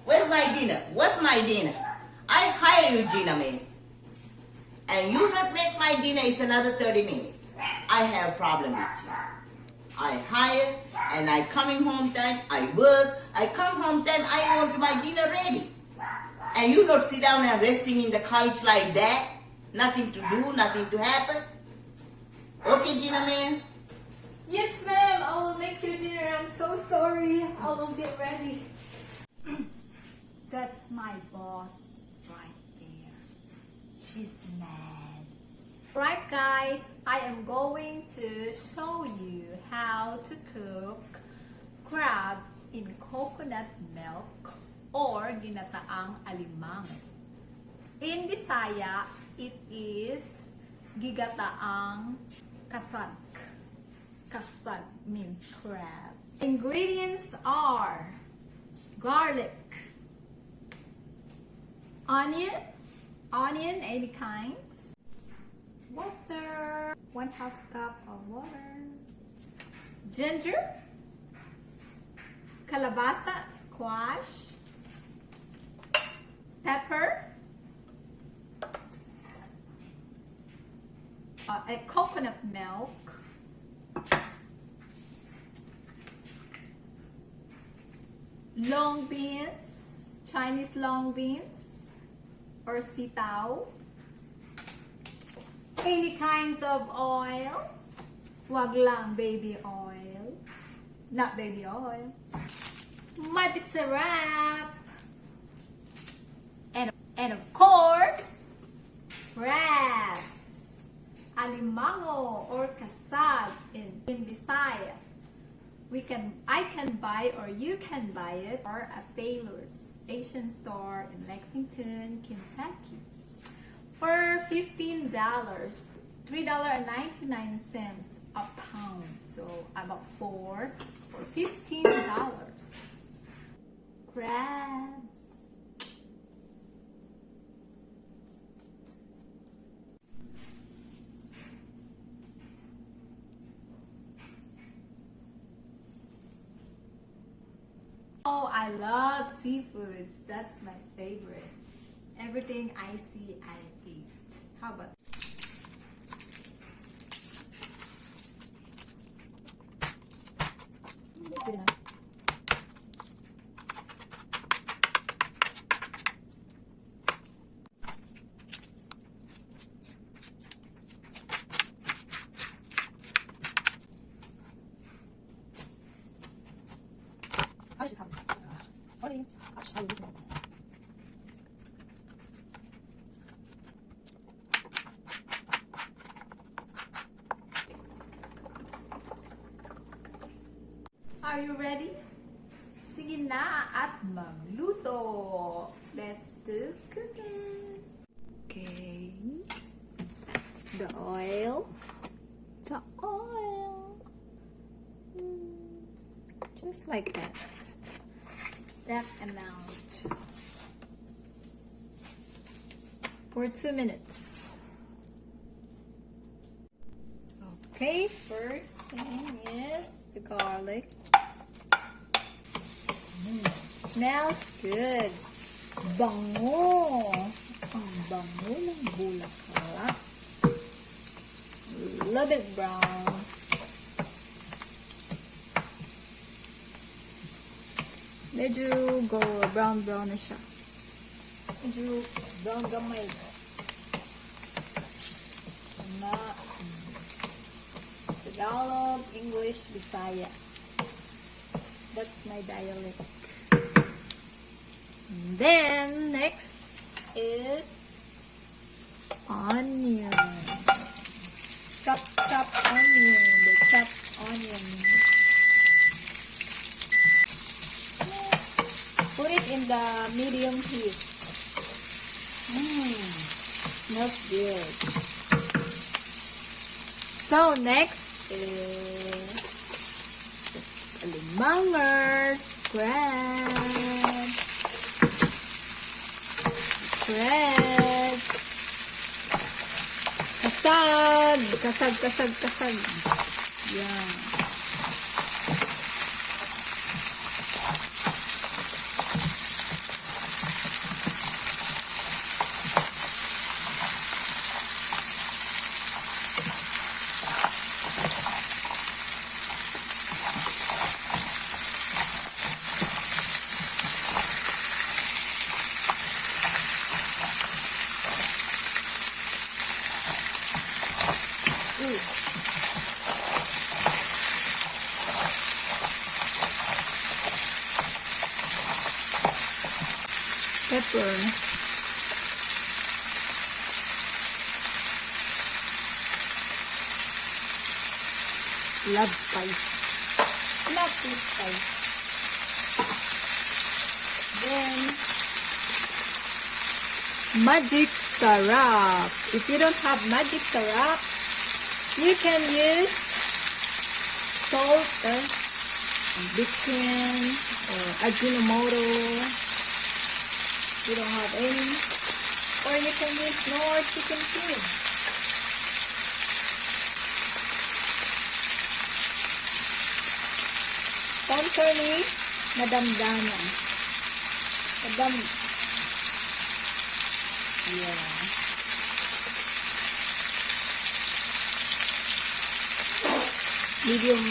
Where's my dinner? What's my dinner? I hire you, Gina man. And you not make my dinner, it's another 30 minutes. I have a problem with you. I hire and I coming home time, I work, I come home time, I want my dinner ready. And you not sit down and resting in the couch like that. Nothing to do, nothing to happen. Okay, Gina man? Yes, ma'am. I will make your dinner. I'm so sorry. I will get ready. That's my boss right there. She's mad. Right, guys, I am going to show you how to cook crab in coconut milk or Ginataang Alimango. In Bisaya, it is Gigataang Kasag. Kasag means crab. Ingredients are garlic, onion any kinds, water, 1/2 cup of water, ginger, kalabasa, squash, pepper, a coconut milk, long beans, Chinese long beans, or sitaw, any kinds of oil, wag lang baby oil, not baby oil, magic syrup, and of course, crabs, alimango or kasag in Bisaya. I can buy or you can buy it or at Taylor's Asian store in Lexington, Kentucky for $15, $3.99 a pound, so about four for $15. Crabs. Oh, I love seafoods. That's my favorite. Everything I see, I eat. How about good enough. I just have okay. I'll use that. Are you ready? Sige na at magluto. Let's do cooking. Okay. The oil. The oil. Just like that. That amount. For 2 minutes. Okay, first thing is the garlic. Smells good. Bango. Ang bango ng bulaklak. A little bit brown. Medyo brown na siya. Medyo brown gamay. Na Tagalog, English, Bisaya. That's my dialect. And then next is onion. Chop onion. The chopped onion. Put it in the medium heat. Smells good. So next is alimangers, crabs, kasag. Yeah. pepper. Love spice. Love this spice. Then magic sarap. If you don't have magic sarap, you can use salt, bitchin, or Ajinomoto. You don't have any, or you can use Knorr chicken cube. Sponsor ni Madam Dana. Madam. Yeah. Medium.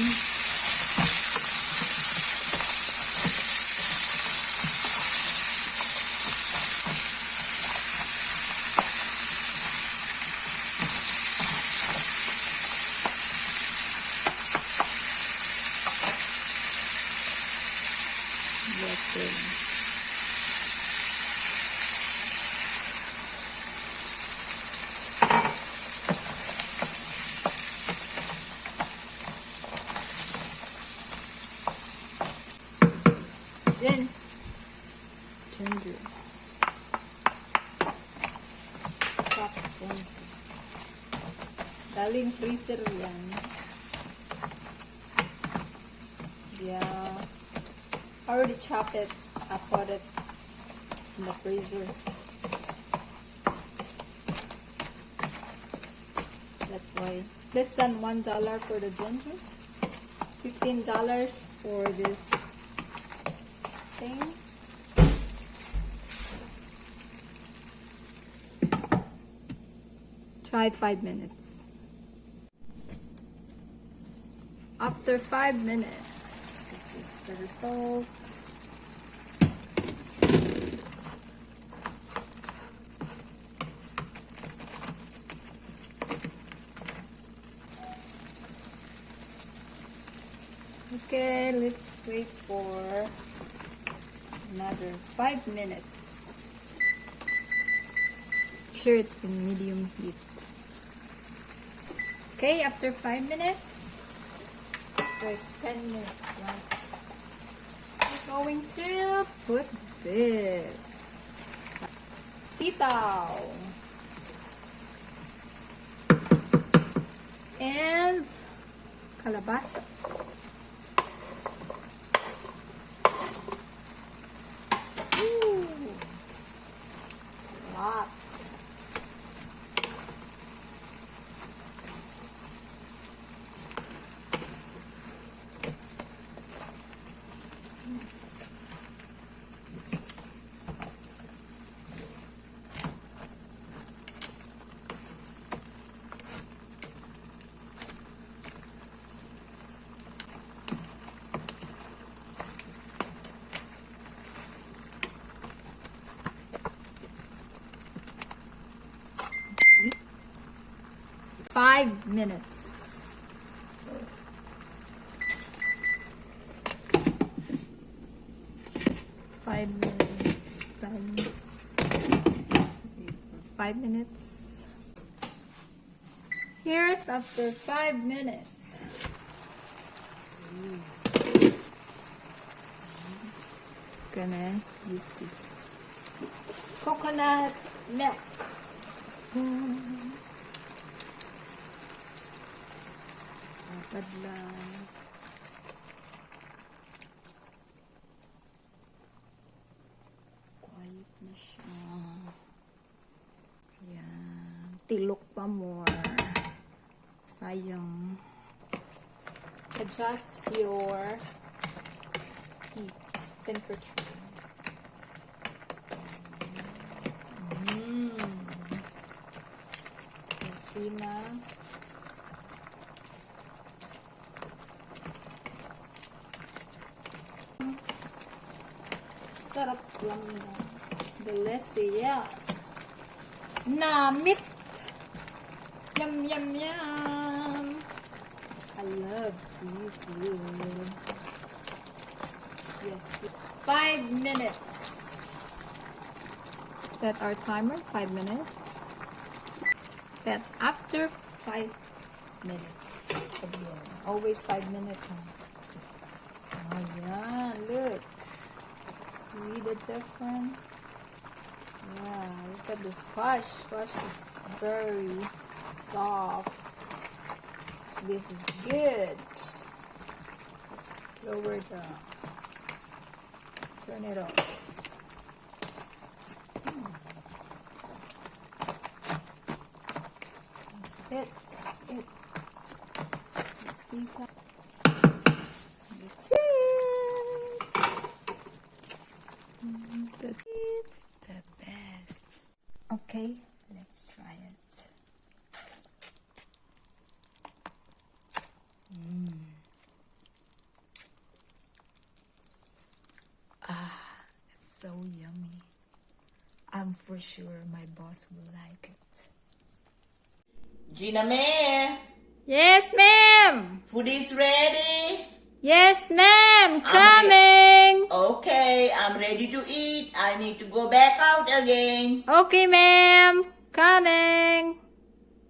Then ginger. Chop ginger. Galing freezer yan. Yeah. I already chopped it. I put it in the freezer. That's why. Less than $1 for the ginger. $15 for this thing. Try 5 minutes. After 5 minutes, this is the result. Okay, let's wait for another 5 minutes. Make sure it's in medium heat. Okay, after 5 minutes, so it's 10 minutes, right? We're going to put this sitaw and kalabasa. Lot. See? 5 minutes. Done. 5 minutes. Here's after 5 minutes. Gonna use this coconut milk. Dapat lang. Quiet na siya. Ayan. Tilok pa more. Sayang. Adjust your heat temperature. See na. Sarap lang na. Delicious. Namit. Yum, yum, yum. I love seafood. Yes. 5 minutes. Set our timer 5 minutes. That's after 5 minutes. Always 5 minutes. Oh yeah, look. See the difference? Yeah, look at the squash. Squash is very soft. This is good. Lower the. Turn it off. That's it. Let's see that. That's it. That's it's the best. Okay, let's try it. It's so yummy. I'm for sure my boss will like it. Gina May, Yes, ma'am. food is ready. Yes, ma'am. I'm Coming. Okay, I'm ready to eat. I need to go back out again. Okay, ma'am. Coming.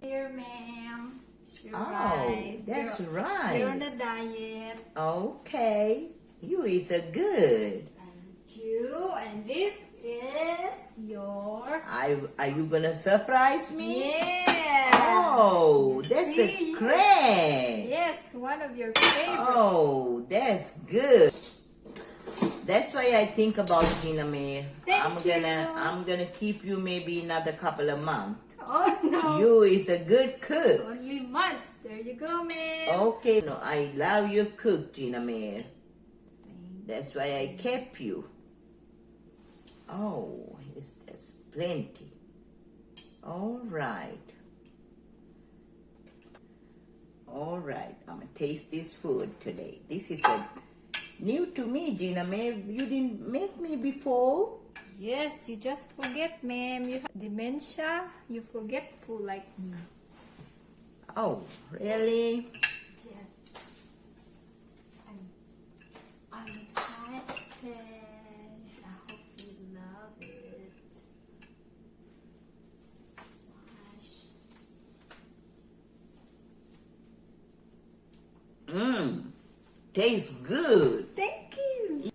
Here, ma'am. Sure rice. That's You're right. on a diet. Okay, you is a good. Thank you. And this is your. Are you gonna surprise me? Yeah. Oh, that's See? a crab. Yes, one of your favorite. Oh, that's good. That's why I think about Gina May. Thank I'm gonna keep you maybe another couple of months. Oh no. You is a good cook. Only month. There you go, ma'am. Okay, no, I love your cook, Gina May. That's why I kept you. Oh, there's plenty. All right. All right, I'm gonna taste this food today. This is new to me, Gina May. You didn't make me before. Yes, you just forget, ma'am. You have dementia. You forgetful like me. Oh, really? Yes. I'm excited. I hope you love it. Squash. Tastes good. Thank you.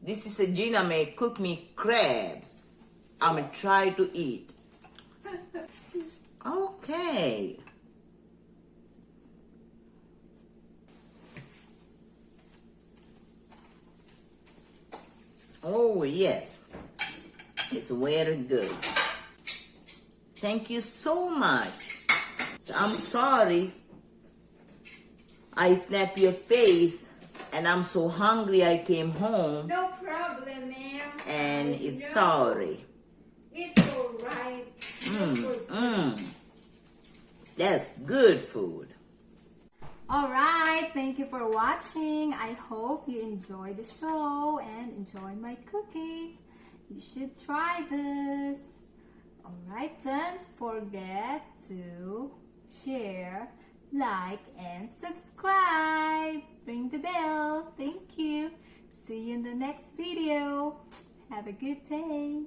This is a Gina May cook me crabs. I'm gonna try to eat. Okay. Oh yes, it's very good. Thank you so much. So I'm sorry I snapped your face and I'm so hungry I came home No problem, ma'am. and No, it's sorry. It's alright. That's good food. Alright, thank you for watching. I hope you enjoyed the show and enjoy my cooking. You should try this. Alright, don't forget to share, like, and subscribe. Ring the bell. Thank you. See you in the next video. Have a good day.